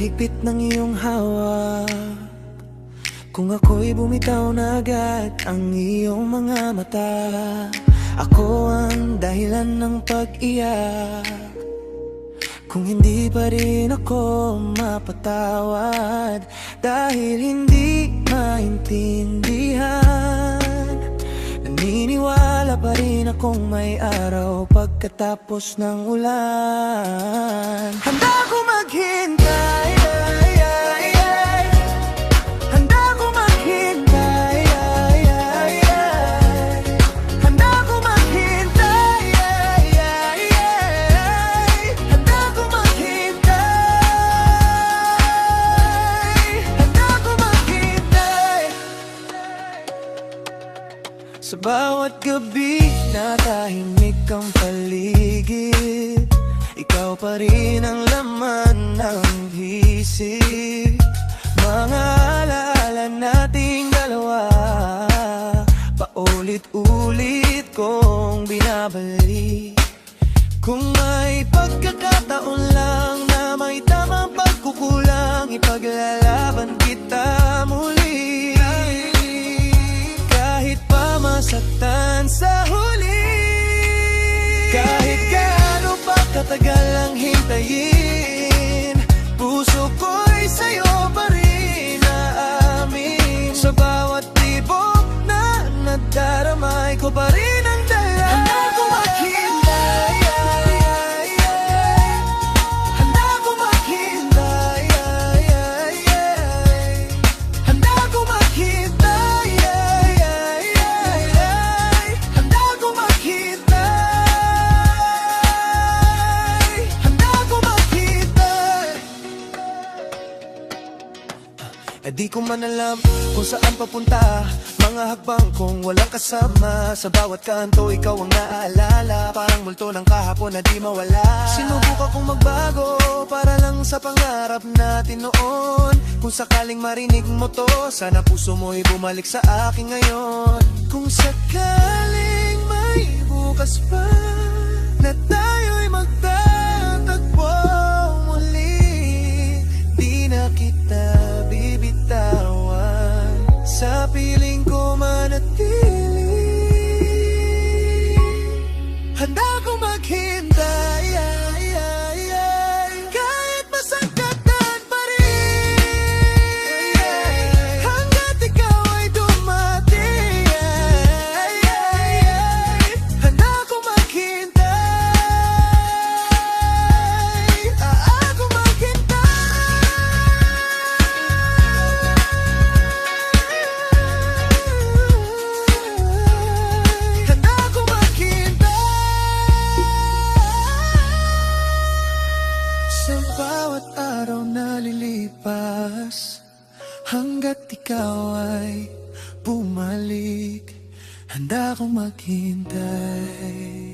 higpit ng iyong hawak. Kung ako'y bumitaw na agad ang iyong mga mata, ako ang dahilan ng pag-iyak. Kung hindi pa rin ako mapatawad, dahil hindi maintindihan, naniniwala pa rin akong may araw pagkatapos ng ulan. Handa ko maghintay, handa ko maghintay, handa ko maghintay, handa ko maghintay, handa ko maghintay. Sa bawat gabi na tahimik ang paligid, ikaw pa rin ang laman ng isip. Mga alaala nating dalawa, paulit-ulit kong binabalik. Kung may pagkakataon lang na may tamang pagkukulang, ipaglalaban kita muli. Kahit pa masaktan sa huli, kahit gaano pa katagal ang hintayin, puso ko'y sa'yo pa rin aamin. Sa bawat tibok na nadaramay ko pa rin ang dala. Handa ko maghintay, handa ko maghintay, handa ko maghintay, handa ko maghintay, handa ko maghintay. Eh di ko man alam kung saan papunta, mga hakbang kong walang kasama. Sa bawat kanto ikaw ang naaalala, parang multo ng kahapon na di mawala. Sinubukan kong magbago para lang sa pangarap natin noon. Kung sakaling marinig mo to, sana puso mo'y bumalik sa akin ngayon. Kung sakaling may bukas pa na tayo'y magtatagpo muli, di na kita bibitawan, sa piling ko manatili. Handa ko maghintay, kahit masagatan pa rin, hanggat ikaw ay dumating. Handa ko maghintay, ako maghintay. Handa ko maghintay. Sa bawat araw na lilipas, hanggat ikaw ay bumalik, handa kong maghintay.